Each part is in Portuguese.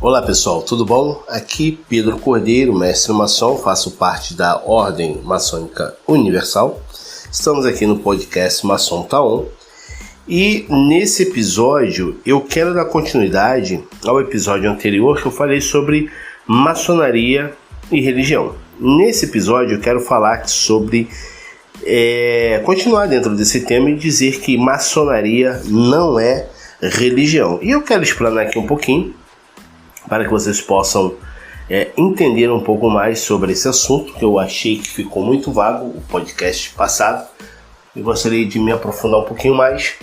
Olá pessoal, tudo bom? Aqui Pedro Cordeiro, mestre maçom, faço parte da Ordem Maçônica Universal. Estamos aqui no podcast Maçom Taon e nesse episódio eu quero dar continuidade ao episódio anterior que eu falei sobre maçonaria e religião. Nesse episódio eu quero falar sobre continuar dentro desse tema e dizer que maçonaria não é religião. E eu quero explanar aqui um pouquinho para que vocês possam entender um pouco mais sobre esse assunto, que eu achei que ficou muito vago o podcast passado. Eu gostaria de me aprofundar um pouquinho mais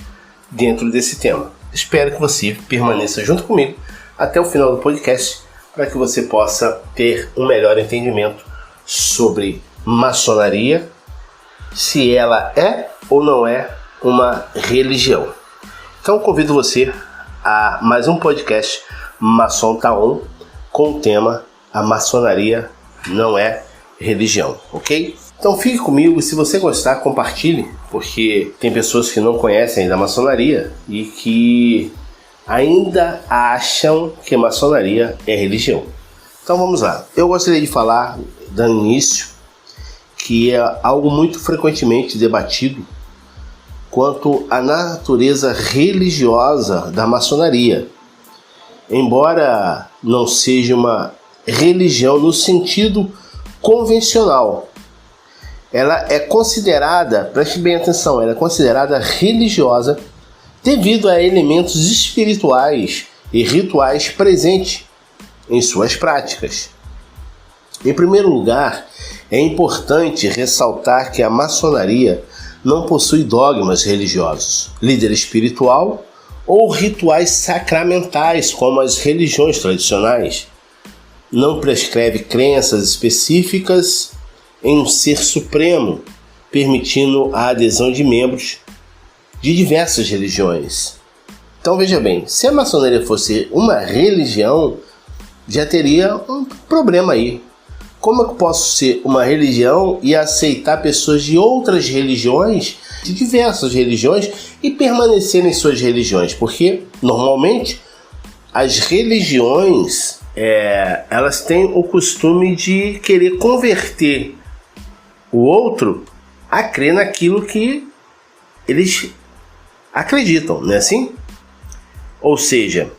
dentro desse tema. Espero que você permaneça junto comigo até o final do podcast, para que você possa ter um melhor entendimento sobre maçonaria, se ela é ou não é uma religião. Então convido você a mais um podcast Maçom Taon com o tema A Maçonaria Não É Religião, ok? Então fique comigo e se você gostar, compartilhe, porque tem pessoas que não conhecem ainda a maçonaria e que ainda acham que a maçonaria é religião. Então vamos lá. Eu gostaria de falar, dando início, que é algo muito frequentemente debatido quanto à natureza religiosa da maçonaria. Embora não seja uma religião no sentido convencional, ela é considerada, preste bem atenção, ela é considerada religiosa devido a elementos espirituais e rituais presentes em suas práticas. Em primeiro lugar, é importante ressaltar que a maçonaria não possui dogmas religiosos, líder espiritual ou rituais sacramentais como as religiões tradicionais. Não prescreve crenças específicas em um ser supremo, permitindo a adesão de membros de diversas religiões. Então veja bem, se a maçonaria fosse uma religião, já teria um problema aí. Como eu posso ser uma religião e aceitar pessoas de outras religiões, de diversas religiões, e permanecer em suas religiões? Porque, normalmente, as religiões, elas têm o costume de querer converter o outro a crer naquilo que eles acreditam, não é assim? Ou seja,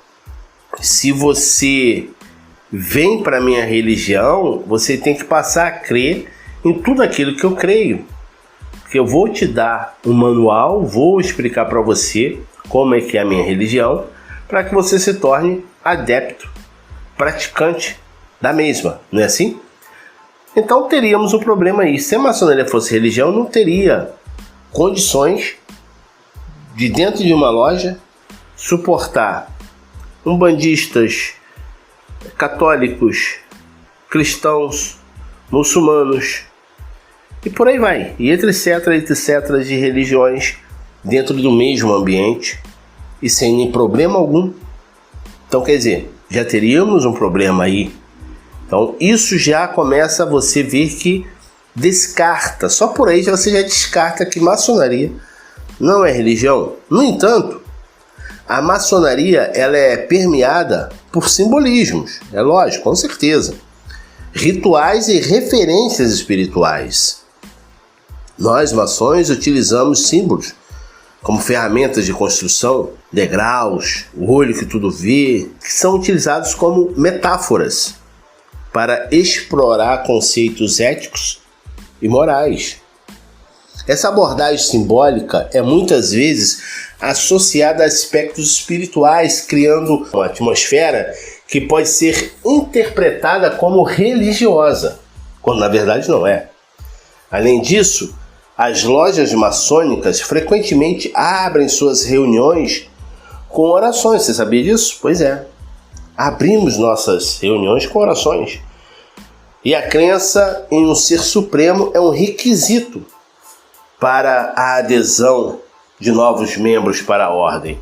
se você vem para a minha religião, você tem que passar a crer em tudo aquilo que eu creio. Porque eu vou te dar um manual, vou explicar para você como é que é a minha religião, para que você se torne adepto, praticante da mesma, não é assim? Então teríamos um problema aí. Se a maçonaria fosse religião, não teria condições de dentro de uma loja suportar umbandistas, católicos, cristãos, muçulmanos e por aí vai, e etc de religiões dentro do mesmo ambiente e sem nem problema algum. Então quer dizer, já teríamos um problema aí. Então isso já começa a você ver que descarta, só por aí você já descarta que maçonaria não é religião. No entanto, a maçonaria ela é permeada por simbolismos, é lógico, com certeza, rituais e referências espirituais. Nós, maçons, utilizamos símbolos como ferramentas de construção, degraus, o olho que tudo vê, que são utilizados como metáforas para explorar conceitos éticos e morais. Essa abordagem simbólica é muitas vezes associada a aspectos espirituais, criando uma atmosfera que pode ser interpretada como religiosa, quando na verdade não é. Além disso, as lojas maçônicas frequentemente abrem suas reuniões com orações. Você sabia disso? Pois é. Abrimos nossas reuniões com orações. E a crença em um ser supremo é um requisito para a adesão de novos membros para a ordem.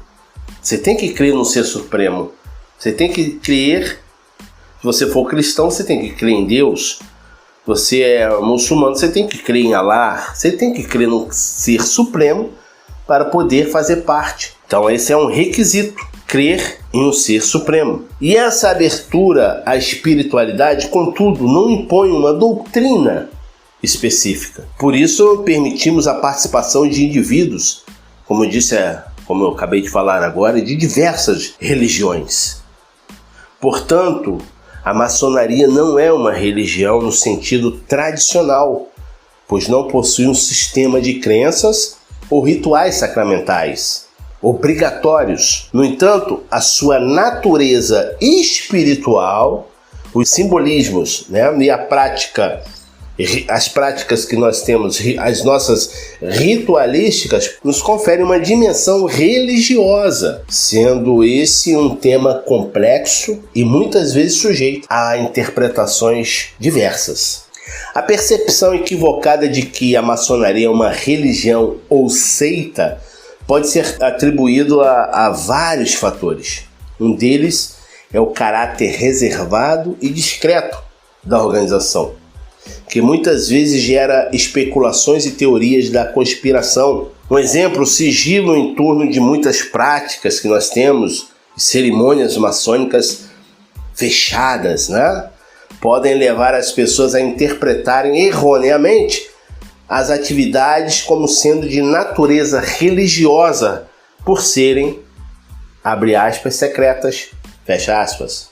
Você tem que crer no ser supremo. Você tem que crer. Se você for cristão, você tem que crer em Deus. Você é muçulmano, você tem que crer em Alá. Você tem que crer no ser supremo para poder fazer parte. Então esse é um requisito crer em um ser supremo. E essa abertura à espiritualidade, contudo, não impõe uma doutrina específica. Por isso, permitimos a participação de indivíduos, como eu acabei de falar agora, de diversas religiões. Portanto, a maçonaria não é uma religião no sentido tradicional, pois não possui um sistema de crenças ou rituais sacramentais obrigatórios. No entanto, a sua natureza espiritual, os simbolismos, e as práticas que nós temos, as nossas ritualísticas, nos conferem uma dimensão religiosa, sendo esse um tema complexo e muitas vezes sujeito a interpretações diversas. A percepção equivocada de que a maçonaria é uma religião ou seita pode ser atribuído a vários fatores. Um deles é o caráter reservado e discreto da organização, que muitas vezes gera especulações e teorias da conspiração. Um exemplo, o sigilo em torno de muitas práticas que nós temos, cerimônias maçônicas fechadas, podem levar as pessoas a interpretarem erroneamente as atividades como sendo de natureza religiosa por serem, abre aspas, secretas, fecha aspas.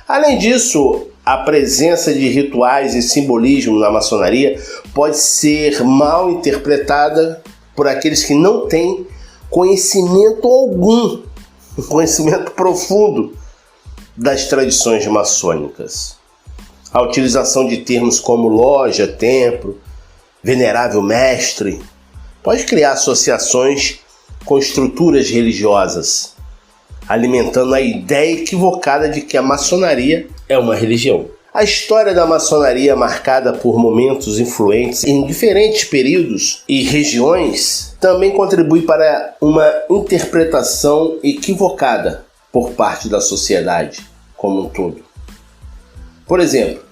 Além disso, a presença de rituais e simbolismo na maçonaria pode ser mal interpretada por aqueles que não têm conhecimento algum, conhecimento profundo das tradições maçônicas. A utilização de termos como loja, templo, venerável mestre, pode criar associações com estruturas religiosas, alimentando a ideia equivocada de que a maçonaria é uma religião. A história da maçonaria, marcada por momentos influentes em diferentes períodos e regiões, também contribui para uma interpretação equivocada por parte da sociedade como um todo. Por exemplo,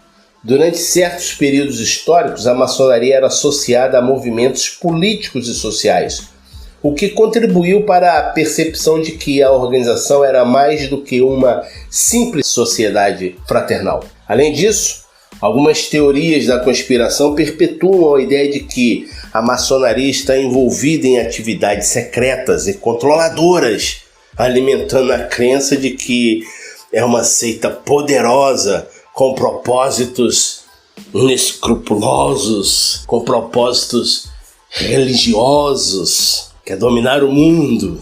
durante certos períodos históricos, a maçonaria era associada a movimentos políticos e sociais, o que contribuiu para a percepção de que a organização era mais do que uma simples sociedade fraternal. Além disso, algumas teorias da conspiração perpetuam a ideia de que a maçonaria está envolvida em atividades secretas e controladoras, alimentando a crença de que é uma seita poderosa com propósitos inescrupulosos, com propósitos religiosos, quer dominar o mundo.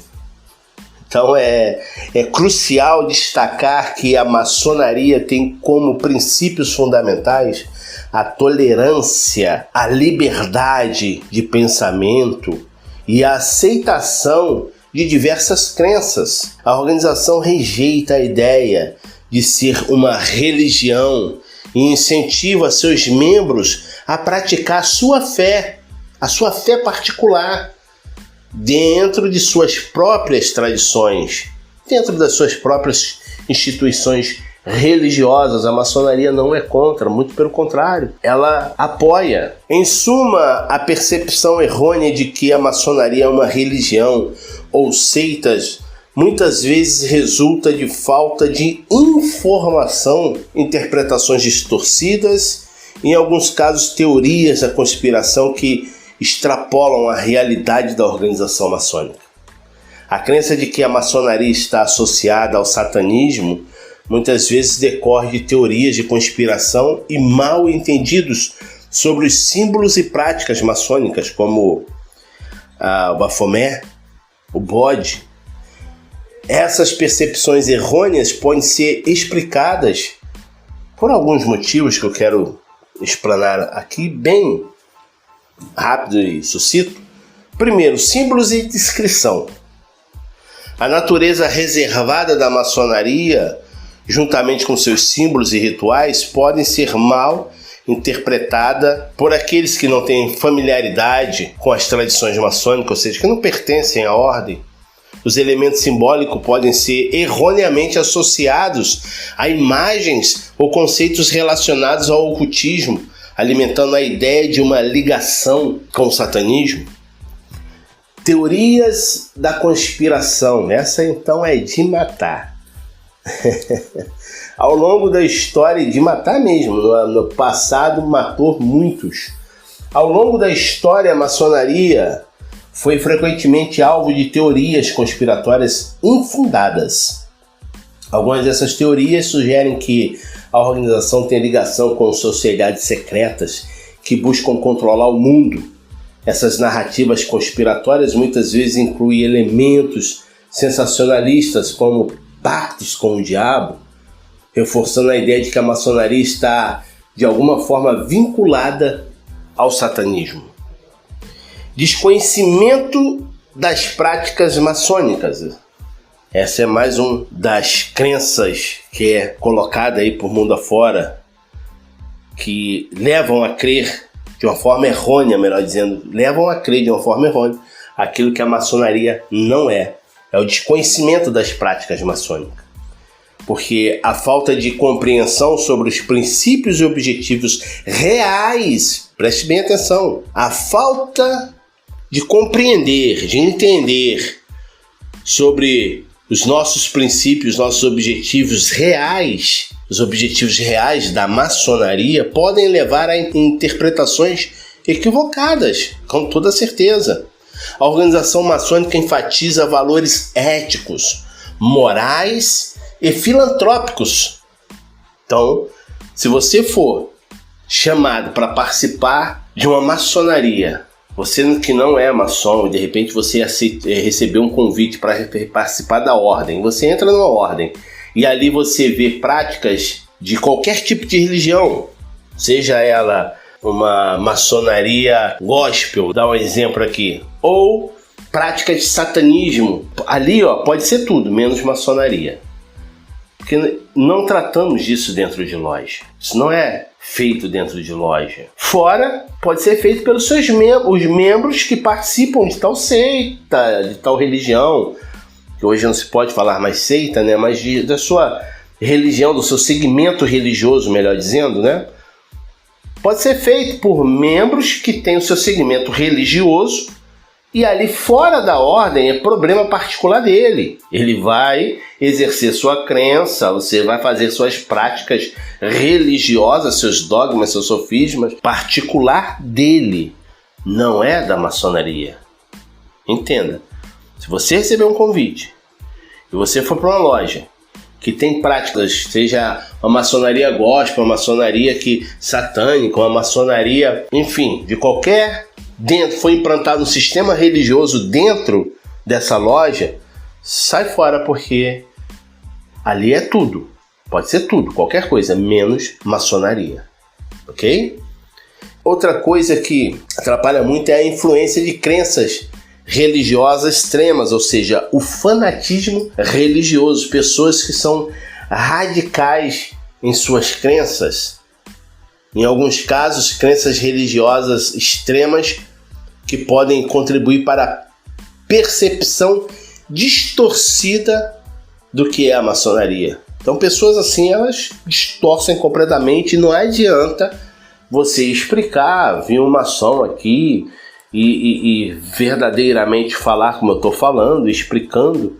Então é crucial destacar que a maçonaria tem como princípios fundamentais a tolerância, a liberdade de pensamento e a aceitação de diversas crenças. A organização rejeita a ideia de ser uma religião e incentiva seus membros a praticar a sua fé particular, dentro de suas próprias tradições, dentro das suas próprias instituições religiosas. A maçonaria não é contra, muito pelo contrário, ela apoia. Em suma, a percepção errônea de que a maçonaria é uma religião ou seitas muitas vezes resulta de falta de informação, interpretações distorcidas, em alguns casos teorias da conspiração que extrapolam a realidade da organização maçônica. A crença de que a maçonaria está associada ao satanismo muitas vezes decorre de teorias de conspiração e mal entendidos sobre os símbolos e práticas maçônicas, como o bafomé, o bode. Essas percepções errôneas podem ser explicadas por alguns motivos que eu quero explanar aqui bem rápido e sucinto. Primeiro, símbolos e descrição. A natureza reservada da maçonaria, juntamente com seus símbolos e rituais, podem ser mal interpretada por aqueles que não têm familiaridade com as tradições maçônicas, ou seja, que não pertencem à ordem. Os elementos simbólicos podem ser erroneamente associados a imagens ou conceitos relacionados ao ocultismo, alimentando a ideia de uma ligação com o satanismo. Teorias da conspiração. Essa então é de matar. Ao longo da história, de matar mesmo, no passado matou muitos. Ao longo da história, a maçonaria foi frequentemente alvo de teorias conspiratórias infundadas. Algumas dessas teorias sugerem que a organização tem ligação com sociedades secretas que buscam controlar o mundo. Essas narrativas conspiratórias muitas vezes incluem elementos sensacionalistas como pactos com o diabo, reforçando a ideia de que a maçonaria está de alguma forma vinculada ao satanismo. Desconhecimento das práticas maçônicas. Essa é mais uma das crenças que é colocada aí por mundo afora, que levam a crer de uma forma errônea, melhor dizendo, levam a crer de uma forma errônea aquilo que a maçonaria não é. É o desconhecimento das práticas maçônicas. Porque a falta de compreensão sobre os princípios e objetivos reais, preste bem atenção, a falta de compreender, de entender sobre os nossos princípios, nossos objetivos reais, os objetivos reais da maçonaria podem levar a interpretações equivocadas, com toda certeza. A organização maçônica enfatiza valores éticos, morais e filantrópicos. Então, se você for chamado para participar de uma maçonaria, você que não é maçom e de repente você recebeu um convite para participar da ordem, você entra numa ordem e ali você vê práticas de qualquer tipo de religião, seja ela uma maçonaria gospel, dá um exemplo aqui, ou práticas de satanismo, ali pode ser tudo, menos maçonaria. Porque não tratamos disso dentro de loja. Isso não é feito dentro de loja. Fora, pode ser feito pelos seus os membros que participam de tal seita, de tal religião, que hoje não se pode falar mais seita, né? Mas da sua religião, do seu segmento religioso, melhor dizendo, né? Pode ser feito por membros que têm o seu segmento religioso e ali fora da ordem é problema particular dele. Ele vai exercer sua crença, você vai fazer suas práticas religiosas, seus dogmas, seus sofismas, particular dele, não é da maçonaria. Entenda, se você receber um convite e você for para uma loja que tem práticas, seja uma maçonaria gospel, uma maçonaria satânica, uma maçonaria, enfim, de qualquer foi implantado um sistema religioso dentro dessa loja, sai fora, porque ali é tudo, pode ser tudo, qualquer coisa, menos maçonaria, ok? Outra coisa que atrapalha muito é a influência de crenças religiosas extremas, ou seja, o fanatismo religioso, pessoas que são radicais em suas crenças, em alguns casos, crenças religiosas extremas que podem contribuir para a percepção distorcida do que é a maçonaria. Então, pessoas assim, elas distorcem completamente e não adianta você explicar, vir um maçom aqui e verdadeiramente falar como eu estou falando, explicando,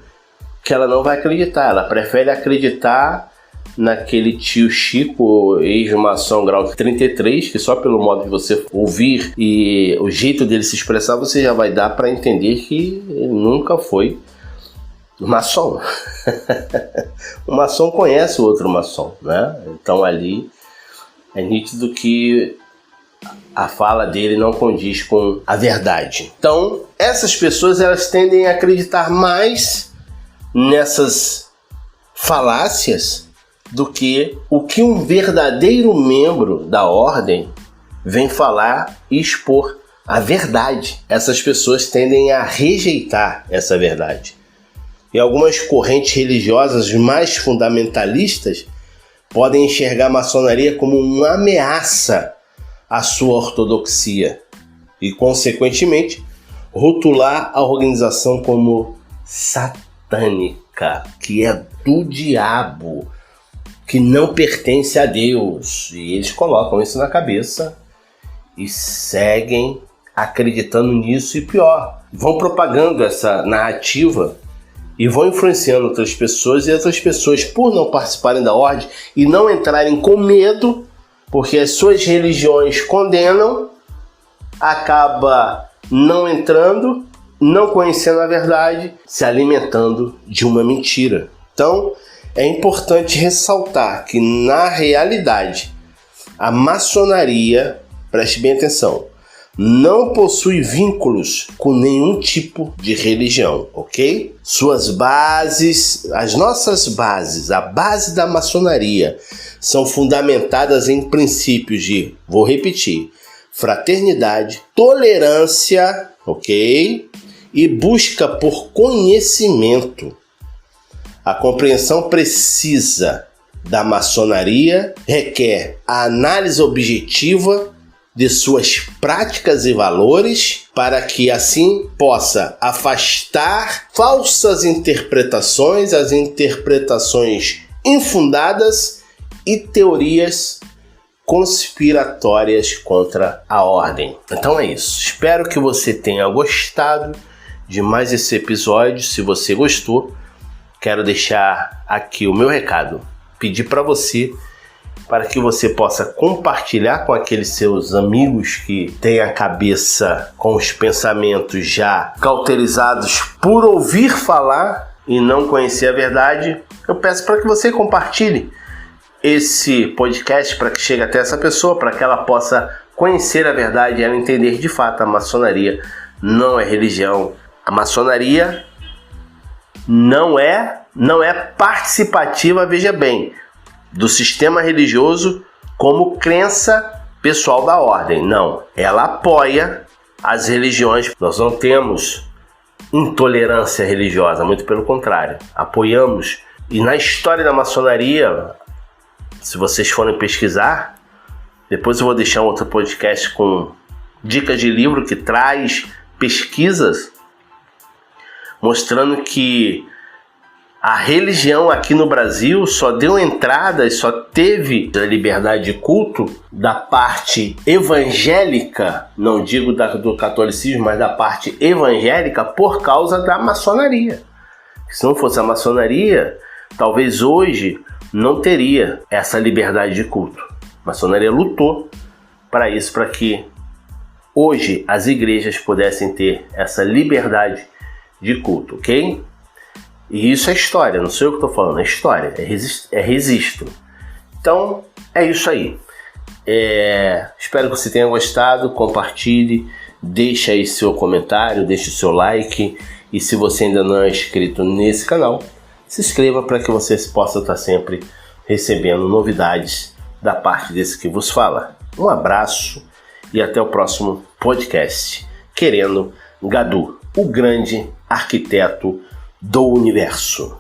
que ela não vai acreditar. Ela prefere acreditar naquele tio Chico, ex-maçom grau 33, que só pelo modo de você ouvir e o jeito dele se expressar, você já vai dar para entender que ele nunca foi maçom. O maçom conhece o outro maçom, né? Então ali é nítido que a fala dele não condiz com a verdade. Então, essas pessoas, elas tendem a acreditar mais nessas falácias do que o que um verdadeiro membro da ordem vem falar e expor a verdade. Essas pessoas tendem a rejeitar essa verdade. E algumas correntes religiosas mais fundamentalistas podem enxergar a maçonaria como uma ameaça à sua ortodoxia e, consequentemente, rotular a organização como satânica, que é do diabo, que não pertence a Deus. E eles colocam isso na cabeça e seguem acreditando nisso e pior, vão propagando essa narrativa e vão influenciando outras pessoas, e outras pessoas, por não participarem da ordem e não entrarem com medo, porque as suas religiões condenam, acaba não entrando, não conhecendo a verdade, se alimentando de uma mentira. Então, é importante ressaltar que, na realidade, a maçonaria, preste bem atenção, não possui vínculos com nenhum tipo de religião, ok? Suas bases, as nossas bases, a base da maçonaria, são fundamentadas em princípios de, vou repetir, fraternidade, tolerância, ok? E busca por conhecimento. A compreensão precisa da maçonaria requer a análise objetiva de suas práticas e valores, para que assim possa afastar falsas interpretações, as interpretações infundadas e teorias conspiratórias contra a ordem. Então é isso. Espero que você tenha gostado de mais esse episódio. Se você gostou, quero deixar aqui o meu recado. Pedir para que você possa compartilhar com aqueles seus amigos que têm a cabeça com os pensamentos já cauterizados por ouvir falar e não conhecer a verdade. Eu peço para que você compartilhe esse podcast para que chegue até essa pessoa, para que ela possa conhecer a verdade e ela entender de fato a maçonaria não é religião. A maçonaria não é participativa, veja bem, do sistema religioso como crença pessoal da ordem. Não, ela apoia as religiões. Nós não temos intolerância religiosa, muito pelo contrário, apoiamos. E na história da maçonaria, se vocês forem pesquisar, depois eu vou deixar um outro podcast com dicas de livro que traz pesquisas mostrando que a religião aqui no Brasil só deu entrada e só teve a liberdade de culto da parte evangélica, não digo do catolicismo, mas da parte evangélica, por causa da maçonaria. Se não fosse a maçonaria, talvez hoje não teria essa liberdade de culto. A maçonaria lutou para isso, para que hoje as igrejas pudessem ter essa liberdade de culto, ok? E isso é história, não sou eu que estou falando, é história, é registro. Então, é isso aí. Espero que você tenha gostado, compartilhe, deixe aí seu comentário, deixe o seu like. E se você ainda não é inscrito nesse canal, se inscreva para que você possa estar sempre recebendo novidades da parte desse que vos fala. Um abraço e até o próximo podcast. Querendo Gadu, o grande arquiteto do universo.